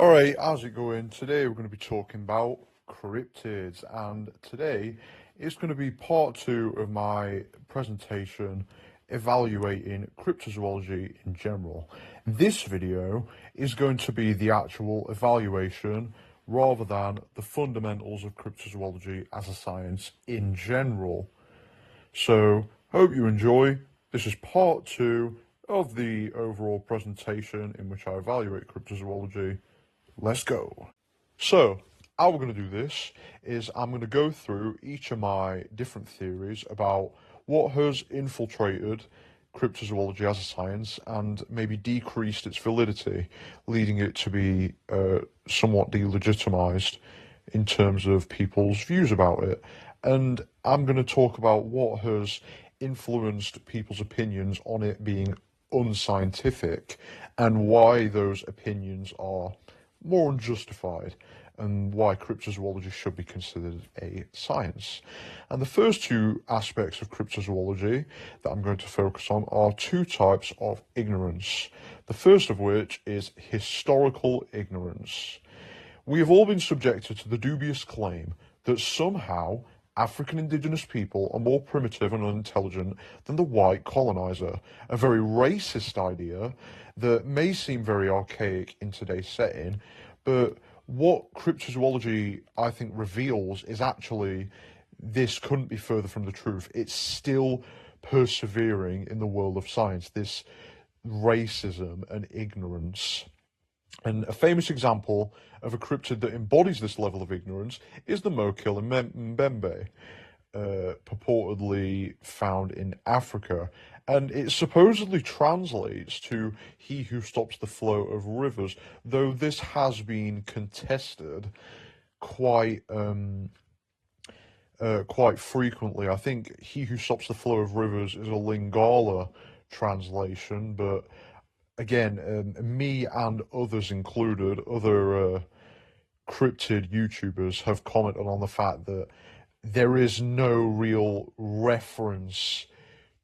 Alright, how's it going? Today we're going to be talking about cryptids, and today is going to be part two of my presentation evaluating cryptozoology in general. This video is going to be the actual evaluation rather than the fundamentals of cryptozoology as a science in general. So, hope you enjoy. This is part two of the overall presentation in which I evaluate cryptozoology. Let's go. So, how we're going to do this is I'm going to go through each of my different theories about what has infiltrated cryptozoology as a science and maybe decreased its validity, leading it to be somewhat delegitimized in terms of people's views about it. And I'm going to talk about what has influenced people's opinions on it being unscientific and why those opinions are more unjustified and why cryptozoology should be considered a science. And the first two aspects of cryptozoology that I'm going to focus on are two types of ignorance. The first of which is historical ignorance. We have all been subjected to the dubious claim that somehow African indigenous people are more primitive and unintelligent than the white colonizer, a very racist idea that may seem very archaic in today's setting, but what cryptozoology, I think, reveals is actually this couldn't be further from the truth. It's still persevering in the world of science, this racism and ignorance. And a famous example of a cryptid that embodies this level of ignorance is the Mokele Mbembe, purportedly found in Africa. And it supposedly translates to "he who stops the flow of rivers," though this has been contested quite quite frequently. I think "he who stops the flow of rivers" is a Lingala translation, but again, me and others included, other cryptid YouTubers have commented on the fact that there is no real reference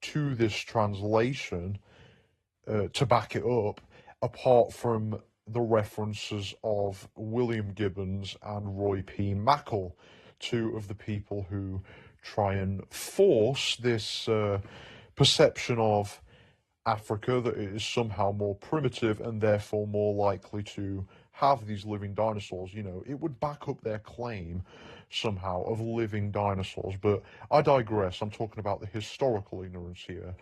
to this translation to back it up, apart from the references of William Gibbons and Roy P. Mackal, two of the people who try and force this perception of Africa that it is somehow more primitive and therefore more likely to have these living dinosaurs. It would back up their claim somehow of living dinosaurs. But I digress. I'm talking about the historical ignorance here.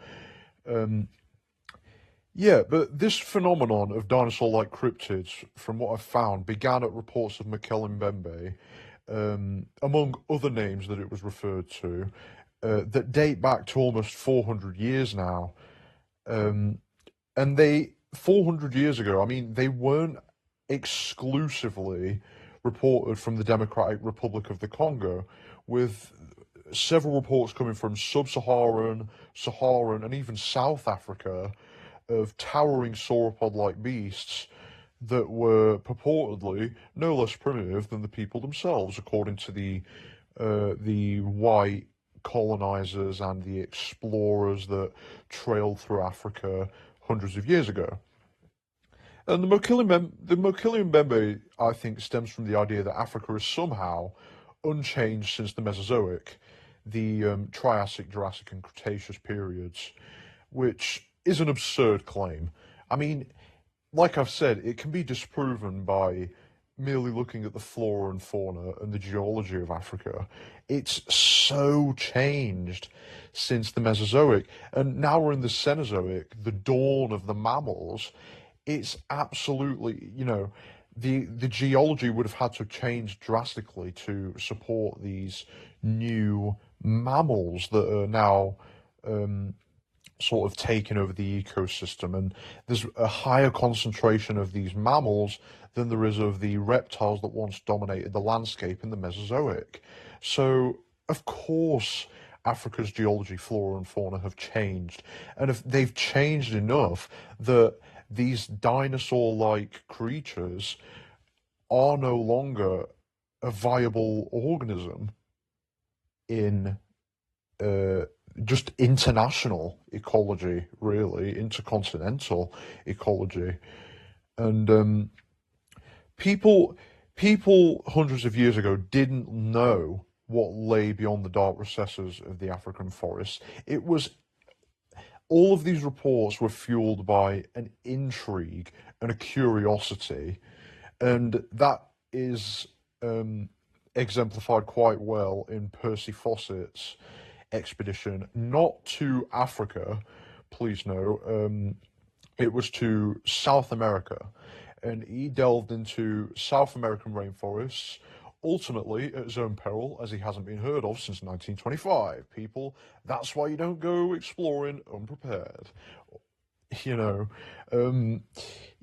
Yeah, but this phenomenon of dinosaur-like cryptids, from what I've found, began at reports of Mokele Mbembe, among other names that it was referred to, that date back to almost 400 years now. And 400 years ago, I mean, they weren't exclusively reported from the Democratic Republic of the Congo, with several reports coming from sub-Saharan, Saharan, and even South Africa of towering sauropod-like beasts that were purportedly no less primitive than the people themselves, according to the white colonizers and the explorers that trailed through Africa hundreds of years ago. And the Mokele Mbembe, I think, stems from the idea that Africa is somehow unchanged since the Mesozoic, the Triassic, Jurassic, and Cretaceous periods, which is an absurd claim. I mean, like I've said, it can be disproven by merely looking at the flora and fauna and the geology of Africa. It's so changed since the Mesozoic, and now we're in the Cenozoic, the dawn of the mammals. It's absolutely, the geology would have had to change drastically to support these new mammals that are now sort of taking over the ecosystem, and there's a higher concentration of these mammals than there is of the reptiles that once dominated the landscape in the Mesozoic. So, of course, Africa's geology, flora, and fauna have changed, and if they've changed enough that these dinosaur-like creatures are no longer a viable organism in just international ecology, really, intercontinental ecology. And people people hundreds of years ago didn't know what lay beyond the dark recesses of the African forests. It was all of these reports were fueled by an intrigue and a curiosity, and that is exemplified quite well in Percy Fawcett's expedition, not to Africa, please know, it was to South America, and he delved into South American rainforests, ultimately at his own peril, as he hasn't been heard of since 1925. People, that's why you don't go exploring unprepared. You know, um,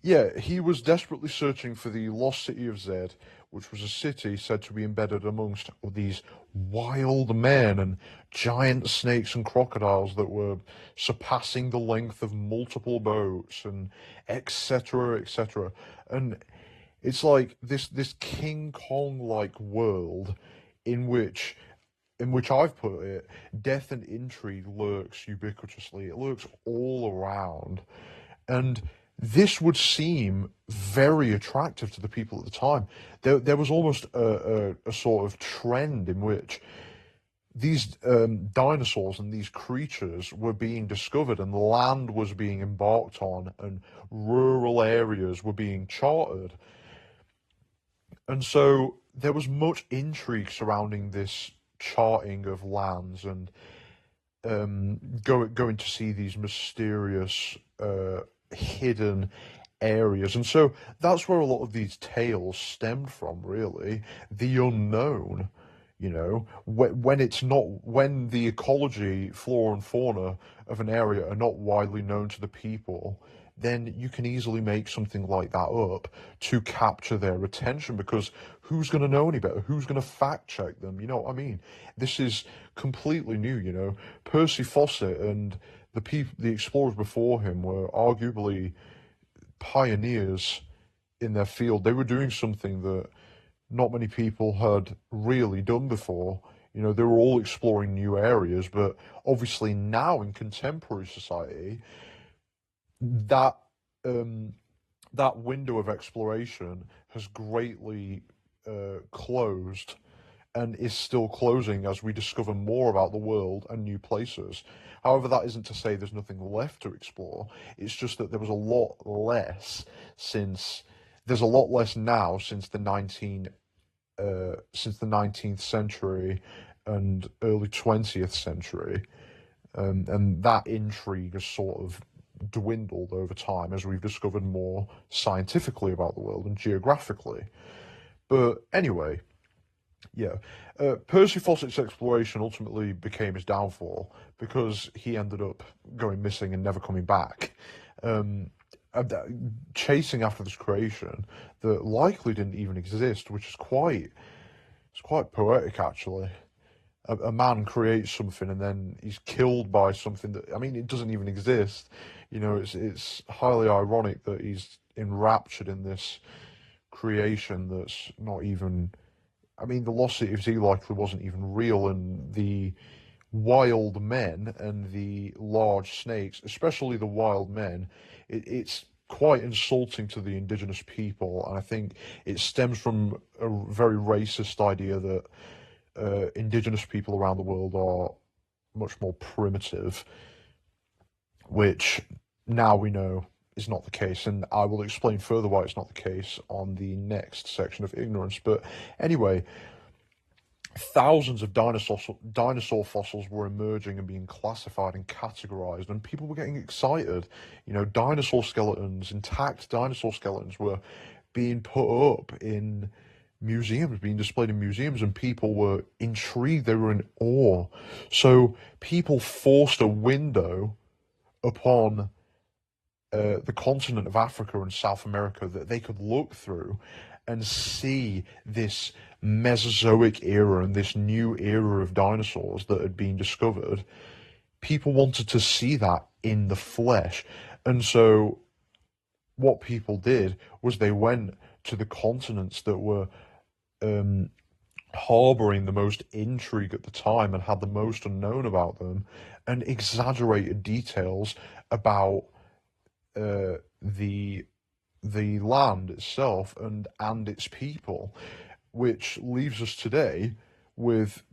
yeah, he was desperately searching for the lost city of Zed, which was a city said to be embedded amongst these wild men and giant snakes and crocodiles that were surpassing the length of multiple boats and etc. etc. And it's like this King Kong like world in which I've put it, death and intrigue lurks ubiquitously. It lurks all around. And this would seem very attractive to the people at the time. There was almost a sort of trend in which these dinosaurs and these creatures were being discovered, and land was being embarked on, and rural areas were being charted. And so there was much intrigue surrounding this charting of lands and going to see these mysterious hidden areas. And so that's where a lot of these tales stemmed from, really. The unknown, when it's not, when the ecology, flora and fauna of an area are not widely known to the people, then you can easily make something like that up to capture their attention, because who's going to know any better? Who's going to fact check them? You know what I mean? This is completely new. Percy Fawcett and the explorers before him were arguably pioneers in their field. They were doing something that not many people had really done before. They were all exploring new areas, but obviously now in contemporary society, that um, that window of exploration has greatly closed and is still closing as we discover more about the world and new places. However, that isn't to say there's nothing left to explore. It's just that there was a lot less since there's a lot less now since the 19th century and early 20th century, and that intrigue has sort of dwindled over time as we've discovered more scientifically about the world and geographically. But anyway, yeah, Percy Fawcett's exploration ultimately became his downfall because he ended up going missing and never coming back. Um, Chasing after this creation that likely didn't even exist, which is quite poetic actually. A man creates something and then he's killed by something that, I mean, it doesn't even exist. It's highly ironic that he's enraptured in this creation that's not even. I mean, the lost city of Z likely wasn't even real, and the wild men and the large snakes, especially the wild men, it's quite insulting to the indigenous people, and I think it stems from a very racist idea that indigenous people around the world are much more primitive, which now we know is not the case, and I will explain further why it's not the case on the next section of ignorance. But anyway, thousands of dinosaur fossils were emerging and being classified and categorized, and people were getting excited. Dinosaur skeletons, intact dinosaur skeletons, were being put up in museums, being displayed in museums, and people were intrigued. They were in awe. So people forced a window upon the continent of Africa and South America that they could look through and see this Mesozoic era and this new era of dinosaurs that had been discovered. People wanted to see that in the flesh. And so what people did was they went to the continents that were harboring the most intrigue at the time and had the most unknown about them, and exaggerated details about the the land itself and its people, which leaves us today with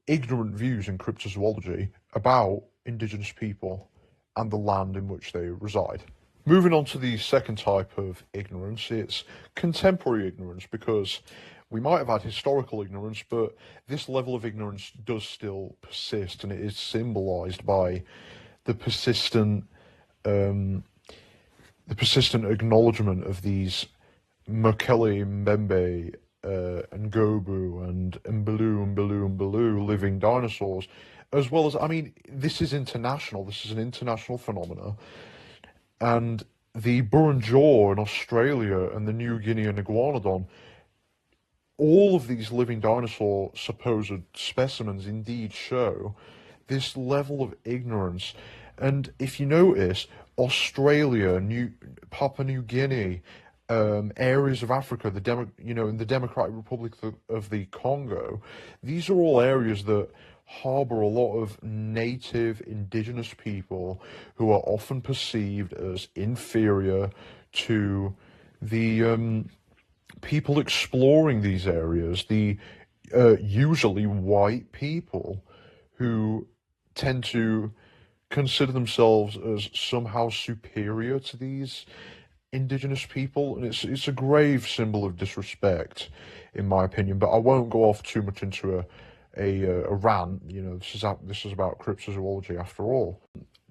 ignorant views in cryptozoology about indigenous people and the land in which they reside. Moving on to the second type of ignorance, it's contemporary ignorance, because we might have had historical ignorance, but this level of ignorance does still persist, and it is symbolized by the persistent um, acknowledgement of these Mokele Mbembe, Ngobu, and Mbulu living dinosaurs, as well as, I mean, this is international. This is an international phenomena, and the Burunjaw in Australia and the New Guinean iguanodon, all of these living dinosaur supposed specimens indeed show this level of ignorance. And if you notice, Australia, Papua New Guinea, areas of Africa, in the Democratic Republic of the Congo, these are all areas that harbor a lot of native indigenous people who are often perceived as inferior to the people exploring these areas, the usually white people who tend to consider themselves as somehow superior to these indigenous people, and it's a grave symbol of disrespect, in my opinion. But I won't go off too much into a rant. This is about cryptozoology after all.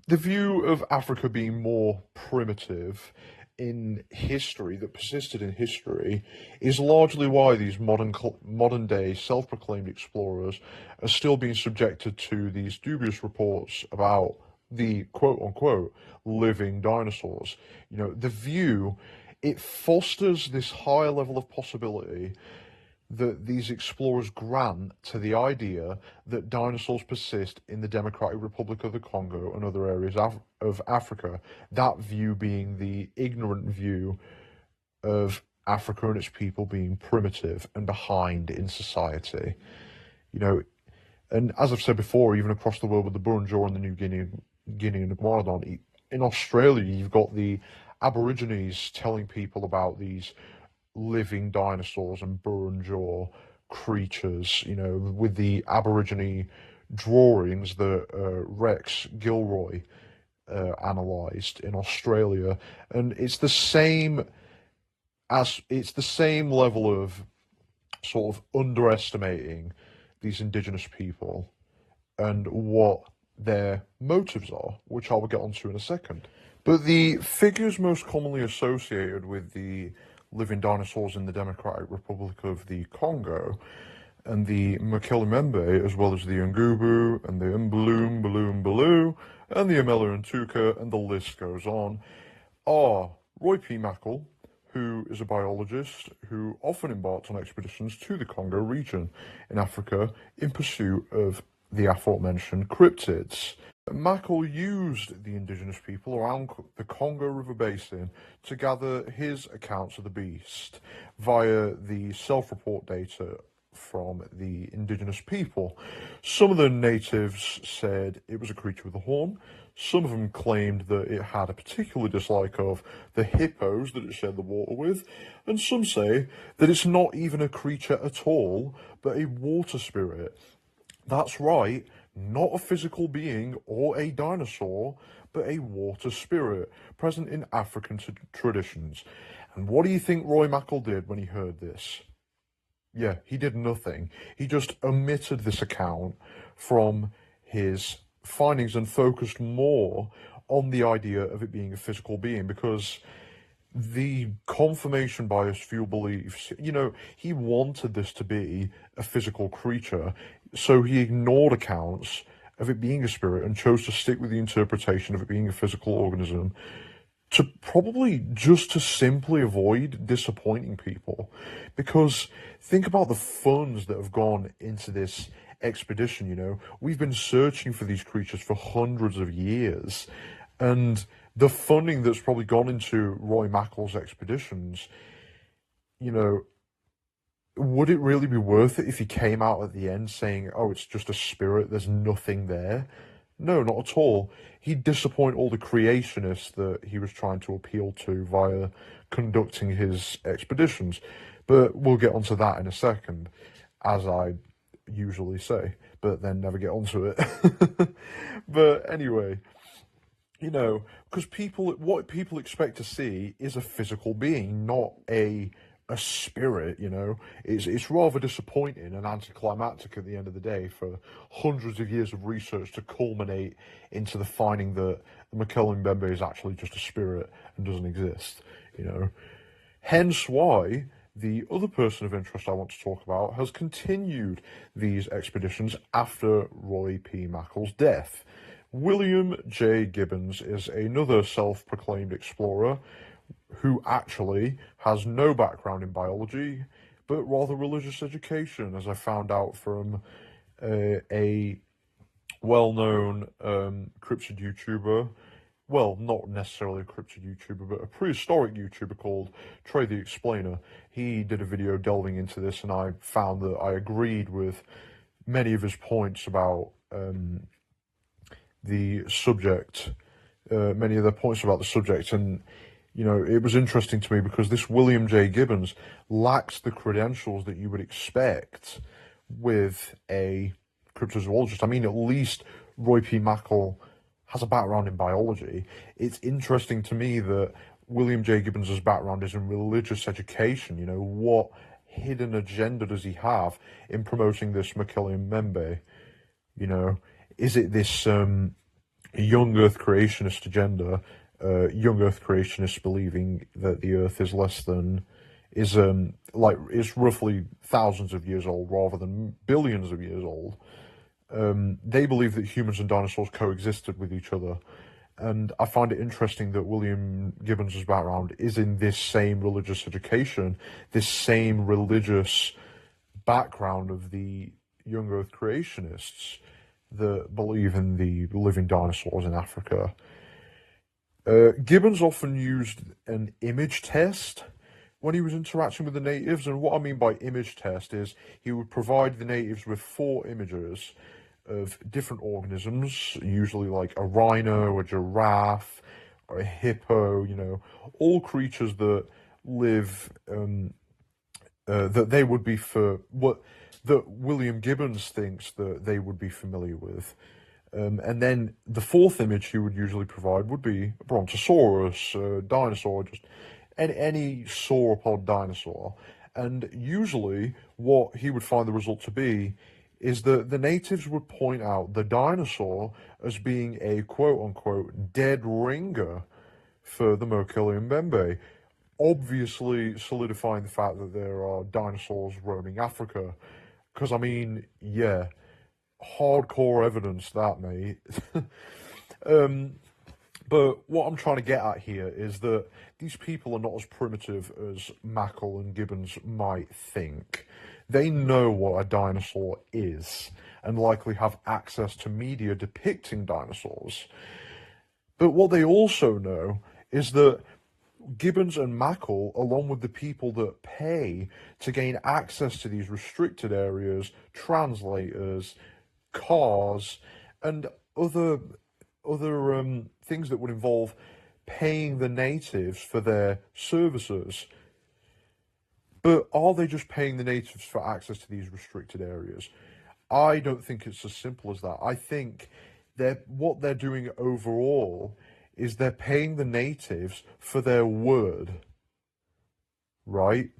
The view of Africa being more primitive in history, that persisted in history, is largely why these modern day self-proclaimed explorers are still being subjected to these dubious reports about the quote unquote living dinosaurs. The view, it fosters this higher level of possibility that these explorers grant to the idea that dinosaurs persist in the Democratic Republic of the Congo and other areas of Africa, that view being the ignorant view of Africa and its people being primitive and behind in society. And as I've said before, even across the world with the Burunjaw and the New Guinean iguanodon, in Australia, you've got the Aborigines telling people about these living dinosaurs and Burunjaw creatures, with the Aborigine drawings that Rex Gilroy analysed in Australia. And it's the same level of sort of underestimating these indigenous people and what their motives are, which I will get onto in a second. But the figures most commonly associated with the living dinosaurs in the Democratic Republic of the Congo and the Mokele-Mbembe, as well as the Ngubu and the Mbulu and the Amela and Tuka, and the list goes on, are Roy P. Mackal, who is a biologist who often embarked on expeditions to the Congo region in Africa in pursuit of the aforementioned cryptids. Mackal used the indigenous people around the Congo River Basin to gather his accounts of the beast via the self-report data from the indigenous people. Some of the natives said it was a creature with a horn. Some of them claimed that it had a particular dislike of the hippos that it shared the water with, and some say that it's not even a creature at all, but a water spirit. That's right, not a physical being or a dinosaur, but a water spirit present in African traditions. And what do you think Roy Mackal did when he heard this? Yeah, he did nothing. He just omitted this account from his findings and focused more on the idea of it being a physical being, because the confirmation bias fuel beliefs, he wanted this to be a physical creature, so he ignored accounts of it being a spirit and chose to stick with the interpretation of it being a physical organism, to probably just to simply avoid disappointing people. Because think about the funds that have gone into this expedition. We've been searching for these creatures for hundreds of years, and the funding that's probably gone into Roy Mackal's expeditions, would it really be worth it if he came out at the end saying, oh, it's just a spirit, there's nothing there? No, not at all. He'd disappoint all the creationists that he was trying to appeal to via conducting his expeditions. But we'll get onto that in a second, as I usually say, but then never get onto it. But anyway, because what people expect to see is a physical being, not a spirit. It's rather disappointing and anticlimactic at the end of the day for hundreds of years of research to culminate into the finding that the Mbembe is actually just a spirit and doesn't exist. Hence why the other person of interest I want to talk about has continued these expeditions after Roy P. Mackall's death. William J. Gibbons is another self-proclaimed explorer who actually has no background in biology, but rather religious education, as I found out from a well-known cryptid YouTuber. Well, not necessarily a cryptid YouTuber, but a prehistoric YouTuber called Trey the Explainer. He did a video delving into this, and I found that I agreed with many of his points about the subject, many of the points about the subject, and it was interesting to me because this William J. Gibbons lacks the credentials that you would expect with a cryptozoologist. I mean, at least Roy P. Mackall has a background in biology. It's interesting to me that William J. Gibbons' background is in religious education. What hidden agenda does he have in promoting this Mbembe? Is it this young Earth creationist agenda? Young Earth creationists believing that the Earth is it's roughly thousands of years old rather than billions of years old. They believe that humans and dinosaurs coexisted with each other, and I find it interesting that William Gibbons' background is in this same religious education, this same religious background of the young Earth creationists that believe in the living dinosaurs in Africa. Gibbons often used an image test when he was interacting with the natives, and what I mean by image test is he would provide the natives with 4 images of different organisms, usually like a rhino, a giraffe, or a hippo, all creatures that live, that they would be that William Gibbons thinks that they would be familiar with. And then the 4th image he would usually provide would be a brontosaurus, a dinosaur, just any sauropod dinosaur. And usually what he would find the result to be is that the natives would point out the dinosaur as being a quote-unquote dead ringer for the Mbembe, obviously solidifying the fact that there are dinosaurs roaming Africa. Because, I mean, yeah, hardcore evidence that, mate. But what I'm trying to get at here is that these people are not as primitive as Mackall and Gibbons might think. They know what a dinosaur is and likely have access to media depicting dinosaurs. But what they also know is that Gibbons and Mackall, along with the people that pay to gain access to these restricted areas, translators, cars, and other things that would involve paying the natives for their services. But are they just paying the natives for access to these restricted areas? I don't think it's as simple as that. I think what they're doing overall is they're paying the natives for their word, right?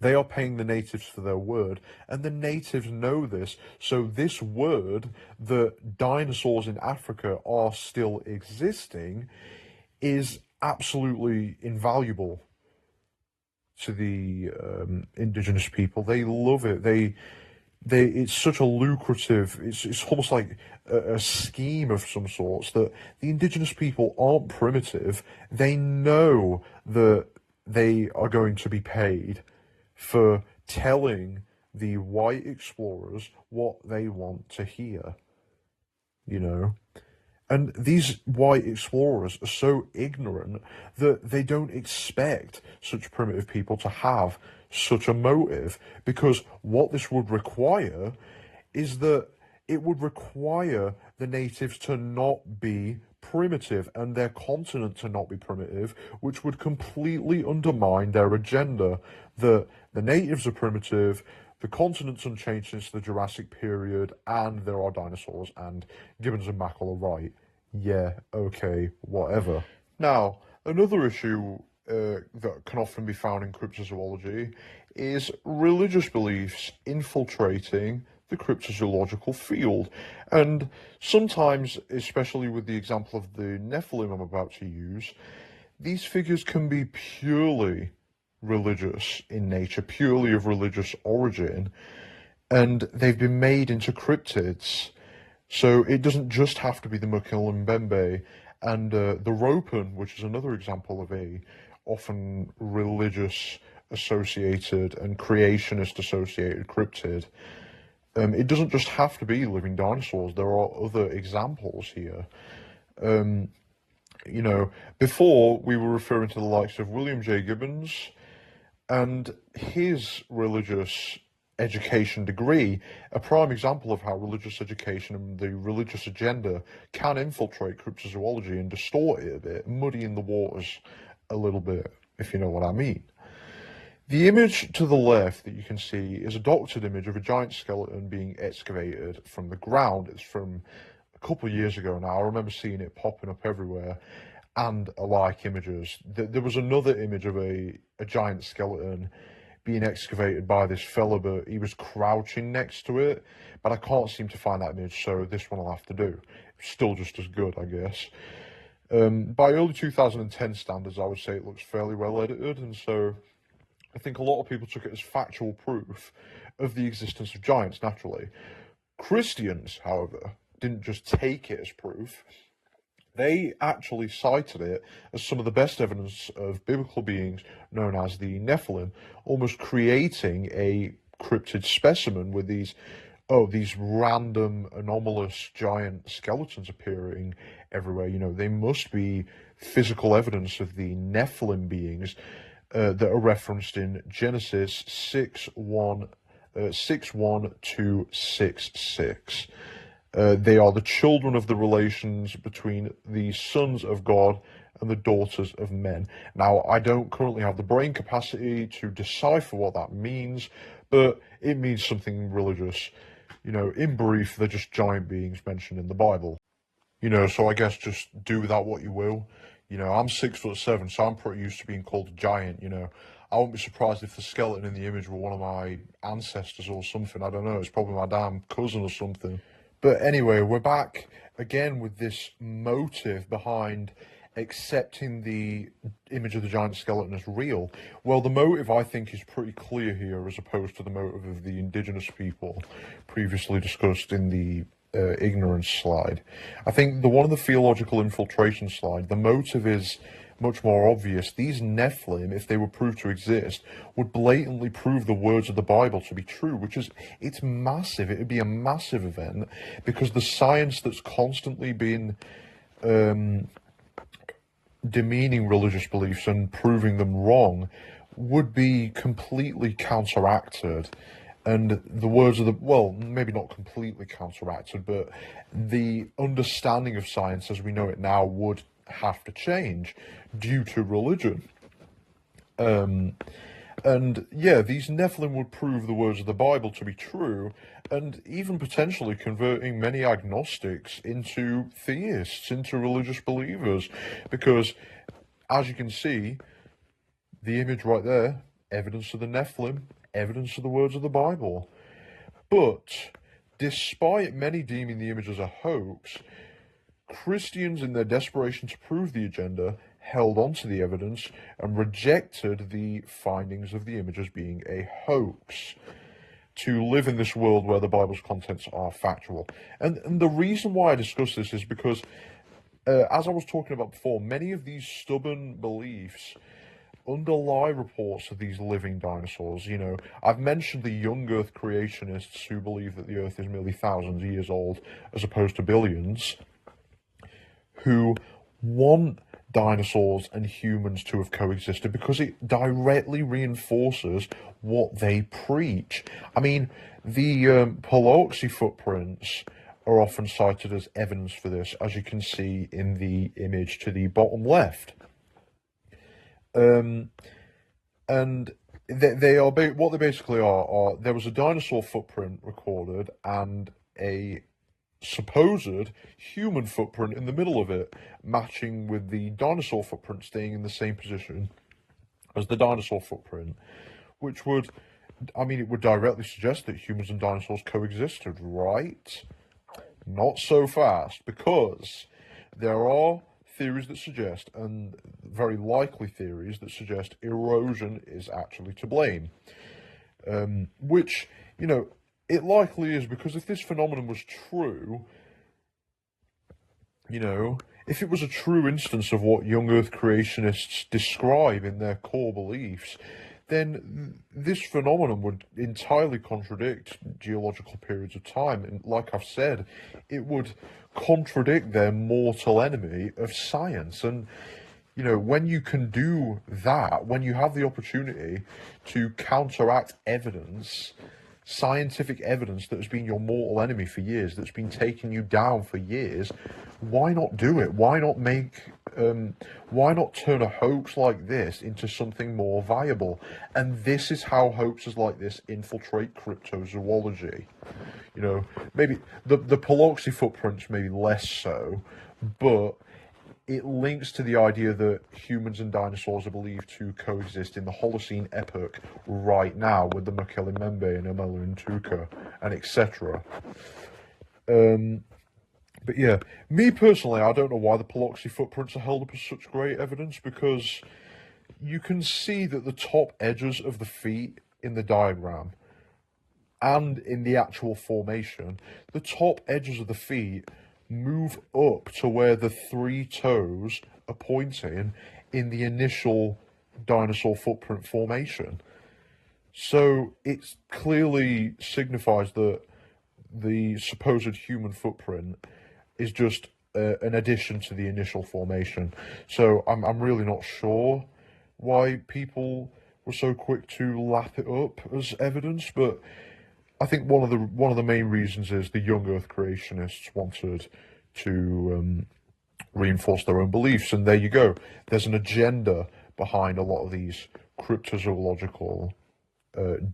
They are paying the natives for their word, and the natives know this. So this word that dinosaurs in Africa are still existing is absolutely invaluable to the indigenous people. They love it. It's such a lucrative, it's almost like a scheme of some sorts that the indigenous people aren't primitive. They know that they are going to be paid for telling the white explorers what they want to hear, And these white explorers are so ignorant that they don't expect such primitive people to have such a motive, because what this would require is that it would require the natives to not be primitive and their continent to not be primitive, which would completely undermine their agenda that the natives are primitive, the continent's unchanged since the Jurassic period, and there are dinosaurs, and Gibbons and Mackle are right. Yeah, okay, whatever. Now, another issue that can often be found in cryptozoology is religious beliefs infiltrating the cryptozoological field. And sometimes, especially with the example of the Nephilim I'm about to use, these figures can be purely religious in nature, purely of religious origin, and they've been made into cryptids. So it doesn't just have to be the Mokele-Mbembe and the Ropen, which is another example of a often religious associated and creationist associated cryptid. It doesn't just have to be living dinosaurs. There are other examples here. Before we were referring to the likes of William J. Gibbons and his religious education degree, a prime example of how religious education and the religious agenda can infiltrate cryptozoology and distort it a bit, muddying the waters a little bit, if you know what I mean. The image to the left that you can see is a doctored image of a giant skeleton being excavated from the ground. It's from a couple of years ago now. I remember seeing it popping up everywhere, and alike images. There was another image of a giant skeleton being excavated by this fella, but he was crouching next to it, but I can't seem to find that image, so this one I'll have to do. Still just as good, I guess. By early 2010 standards, I would say it looks fairly well edited, and so I think a lot of people took it as factual proof of the existence of giants, naturally. Christians, however, didn't just take it as proof. They actually cited it as some of the best evidence of biblical beings known as the Nephilim, almost creating a cryptid specimen with these random anomalous giant skeletons appearing everywhere. They must be physical evidence of the Nephilim beings that are referenced in Genesis 6:1 to 6:6. They are the children of the relations between the sons of God and the daughters of men. Now, I don't currently have the brain capacity to decipher what that means, but it means something religious. In brief, they're just giant beings mentioned in the Bible. So I guess just do with that what you will. I'm 6'7", so I'm pretty used to being called a giant. I wouldn't be surprised if the skeleton in the image were one of my ancestors or something. I don't know. It's probably my damn cousin or something. But anyway, we're back again with this motive behind accepting the image of the giant skeleton as real. Well, the motive, I think, is pretty clear here, as opposed to the motive of the indigenous people previously discussed in the ignorance slide. I think the one of the theological infiltration slide, the motive is much more obvious. These Nephilim, if they were proved to exist, would blatantly prove the words of the Bible to be true, it's massive. It would be a massive event, because the science that's constantly been demeaning religious beliefs and proving them wrong would be completely counteracted. And the words of maybe not completely counteracted, but the understanding of science as we know it now would have to change due to religion. And yeah, these Nephilim would prove the words of the Bible to be true, and even potentially converting many agnostics into theists, into religious believers, because as you can see, the image right there, evidence of the Nephilim, evidence of the words of the Bible. But despite many deeming the image as a hoax, Christians, in their desperation to prove the agenda, held on to the evidence and rejected the findings of the image as being a hoax, to live in this world where the Bible's contents are factual. And the reason why I discuss this is because, as I was talking about before, many of these stubborn beliefs underlie reports of these living dinosaurs. I've mentioned the young Earth creationists who believe that the Earth is merely thousands of years old as opposed to billions, who want dinosaurs and humans to have coexisted because it directly reinforces what they preach. I mean, the Pelosi footprints are often cited as evidence for this, as you can see in the image to the bottom left. And they are what they basically are there was a dinosaur footprint recorded and a supposed human footprint in the middle of it, matching with the dinosaur footprint staying in the same position as the dinosaur footprint, which would, I mean, it would directly suggest that humans and dinosaurs coexisted, right? Not so fast, because there are theories that suggest, and very likely theories that suggest, erosion is actually to blame. Which, you know, it likely is, because if this phenomenon was true, you know, if it was a true instance of what young Earth creationists describe in their core beliefs, then this phenomenon would entirely contradict geological periods of time. And like I've said, it would contradict their mortal enemy of science. And, you know, when you can do that, when you have the opportunity to counteract evidence, scientific evidence that has been your mortal enemy for years, that's been taking you down for years, why not do it? Why not why not turn a hoax like this into something more viable? And this is how hoaxes like this infiltrate cryptozoology. You know, maybe the Pelosi footprints maybe less so, but it links to the idea that humans and dinosaurs are believed to coexist in the Holocene epoch right now with the Mokele-mbembe and Omeluntouka and etc. But yeah, me personally, I don't know why the Pelosi footprints are held up as such great evidence, because you can see that the top edges of the feet in the diagram and in the actual formation, the top edges of the feet move up to where the three toes are pointing in the initial dinosaur footprint formation. So it clearly signifies that the supposed human footprint is just an addition to the initial formation. So I'm really not sure why people were so quick to lap it up as evidence, but I think one of the main reasons is the young Earth creationists wanted to reinforce their own beliefs, and there you go. There's an agenda behind a lot of these cryptozoological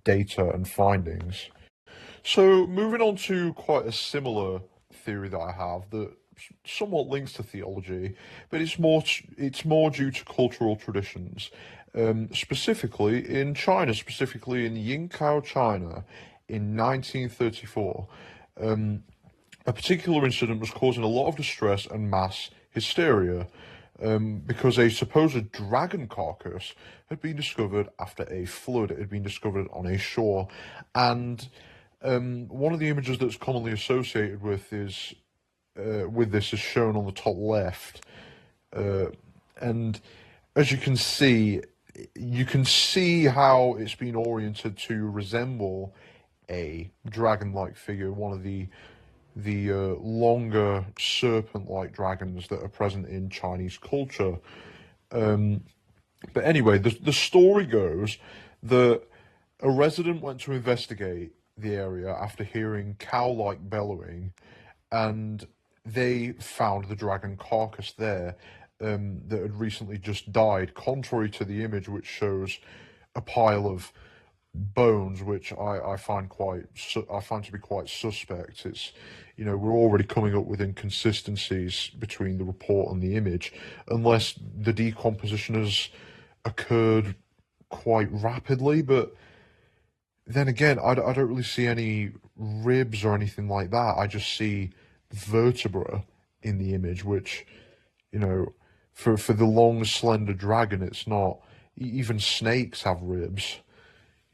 data and findings. So moving on to quite a similar theory that I have that somewhat links to theology, but it's more due to cultural traditions. Specifically in China, specifically in Yingkou, China, in 1934, a particular incident was causing a lot of distress and mass hysteria, because a supposed dragon carcass had been discovered after a flood. It had been discovered on a shore, and one of the images that's commonly associated with this is shown on the top left, and as you can see how it's been oriented to resemble a dragon-like figure, one of the longer serpent-like dragons that are present in Chinese culture. But anyway, the story goes that a resident went to investigate the area after hearing cow-like bellowing, and they found the dragon carcass there, that had recently just died, contrary to the image, which shows a pile of bones, which I find to be quite suspect. It's, you know, we're already coming up with inconsistencies between the report and the image, unless the decomposition has occurred quite rapidly. But then again, I don't really see any ribs or anything like that. I just see vertebra in the image, which, you know, for the long, slender dragon, it's not. Even snakes have ribs,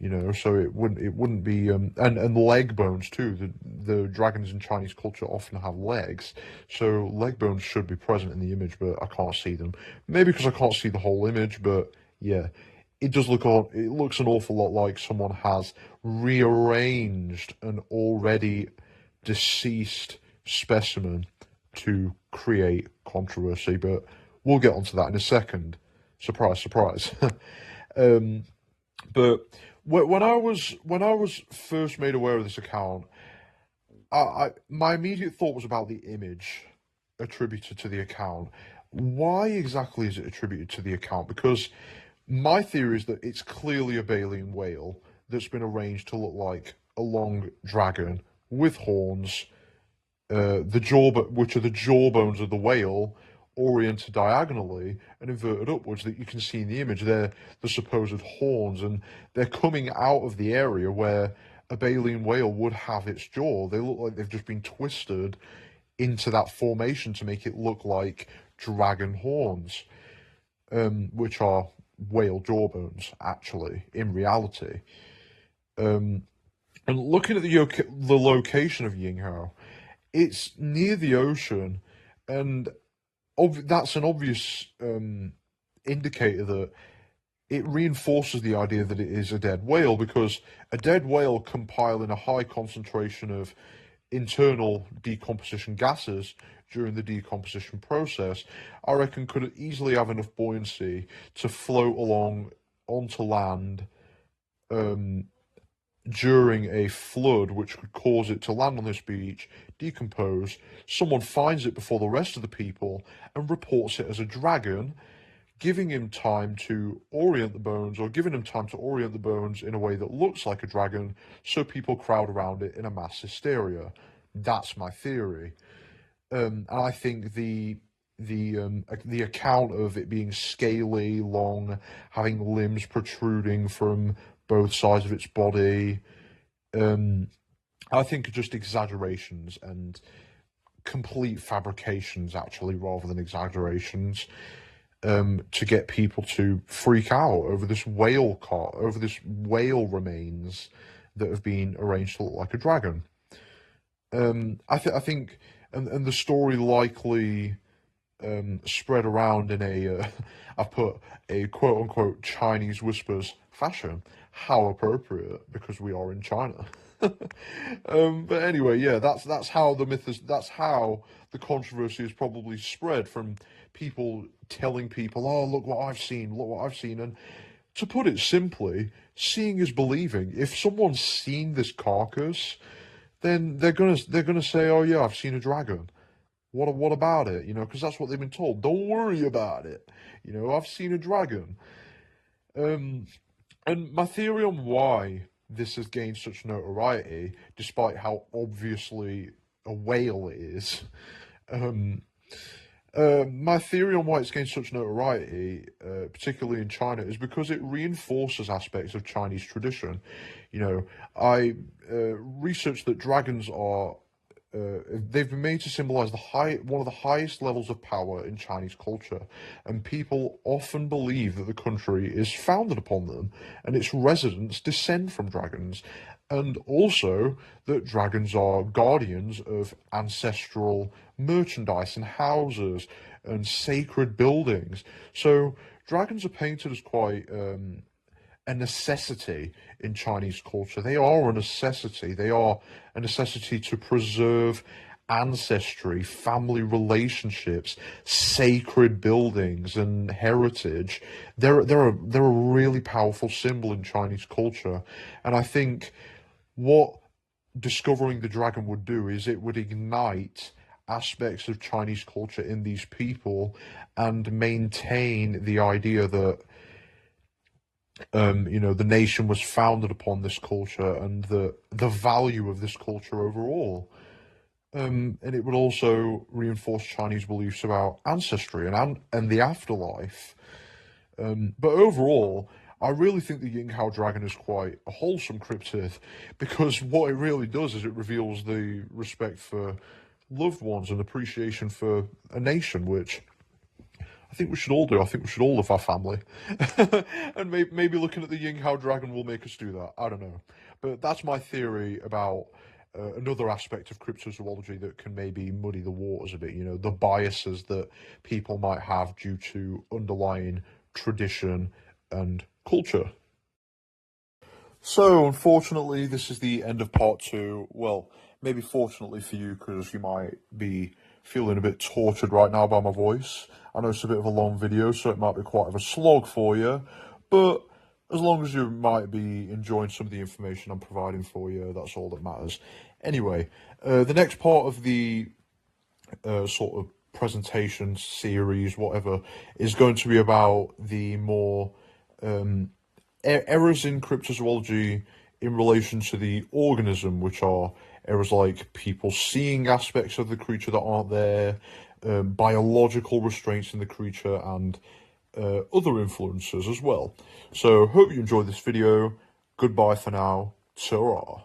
you know, so it wouldn't be and leg bones too. The dragons in Chinese culture often have legs, so leg bones should be present in the image, but I can't see them. Maybe because I can't see the whole image, but yeah, it looks an awful lot like someone has rearranged an already deceased specimen to create controversy. But We'll get onto that in a second. Surprise, surprise. um, but when I was first made aware of this account, my immediate thought was about the image attributed to the account. Why exactly is it attributed to the account? Because my theory is that it's clearly a baleen whale that's been arranged to look like a long dragon with horns, which are the jawbones of the whale, oriented diagonally and inverted upwards, that you can see in the image. They're the supposed horns, and they're coming out of the area where a baleen whale would have its jaw. They look like they've just been twisted into that formation to make it look like dragon horns, which are whale jawbones, actually, in reality. Um, and looking at the location of Yinghao, it's near the ocean, and that's an obvious indicator that it reinforces the idea that it is a dead whale, because a dead whale can pile in a high concentration of internal decomposition gases during the decomposition process. I reckon could easily have enough buoyancy to float along onto land um, during a flood, which could cause it to land on this beach, decompose. Someone finds it before the rest of the people and reports it as a dragon, giving him time to orient the bones, or giving him time to orient the bones in a way that looks like a dragon, so people crowd around it in a mass hysteria. That's my theory. And I think the account of it being scaly, long, having limbs protruding from both sides of its body, um, I think are just exaggerations and complete fabrications, actually, rather than exaggerations, to get people to freak out over this whale remains that have been arranged to look like a dragon. I think, and the story likely spread around in I've put a quote unquote Chinese whispers fashion. How appropriate, because we are in China. But anyway, yeah, that's how that's how the controversy has probably spread, from people telling people, "Oh, look what I've seen, look what I've seen," and to put it simply, seeing is believing. If someone's seen this carcass, then they're gonna say, "Oh yeah, I've seen a dragon. What about it?" Because that's what they've been told. Don't worry about it. I've seen a dragon. Um, and my theory on why this has gained such notoriety, despite how obviously a whale it is, um, my theory on why it's gained such notoriety, particularly in China, is because it reinforces aspects of Chinese tradition. I researched that dragons are they've been made to symbolize one of the highest levels of power in Chinese culture, and people often believe that the country is founded upon them, and its residents descend from dragons, and also that dragons are guardians of ancestral merchandise and houses and sacred buildings. So dragons are painted as quite a necessity in Chinese culture. They are a necessity. They are a necessity to preserve ancestry, family relationships, sacred buildings, and heritage. They're a really powerful symbol in Chinese culture, and I think what discovering the dragon would do is it would ignite aspects of Chinese culture in these people and maintain the idea that the nation was founded upon this culture and the value of this culture overall. And it would also reinforce Chinese beliefs about ancestry and the afterlife. But overall, I really think the Yinghao dragon is quite a wholesome cryptid, because what it really does is it reveals the respect for loved ones and appreciation for a nation, which I think we should all do. I think we should all love our family. And maybe looking at the Yinghao dragon will make us do that. I don't know. But that's my theory about another aspect of cryptozoology that can maybe muddy the waters a bit, the biases that people might have due to underlying tradition and culture. So, unfortunately, this is the end of part two. Well, maybe fortunately for you, because you might be feeling a bit tortured right now by my voice. I know it's a bit of a long video, so it might be quite of a slog for you, but as long as you might be enjoying some of the information I'm providing for you, that's all that matters. Anyway, the next part of the sort of presentation series, whatever, is going to be about the more errors in cryptozoology in relation to the organism, which are errors like people seeing aspects of the creature that aren't there, biological restraints in the creature, and other influences as well. So, hope you enjoyed this video. Goodbye for now. Ta-ra.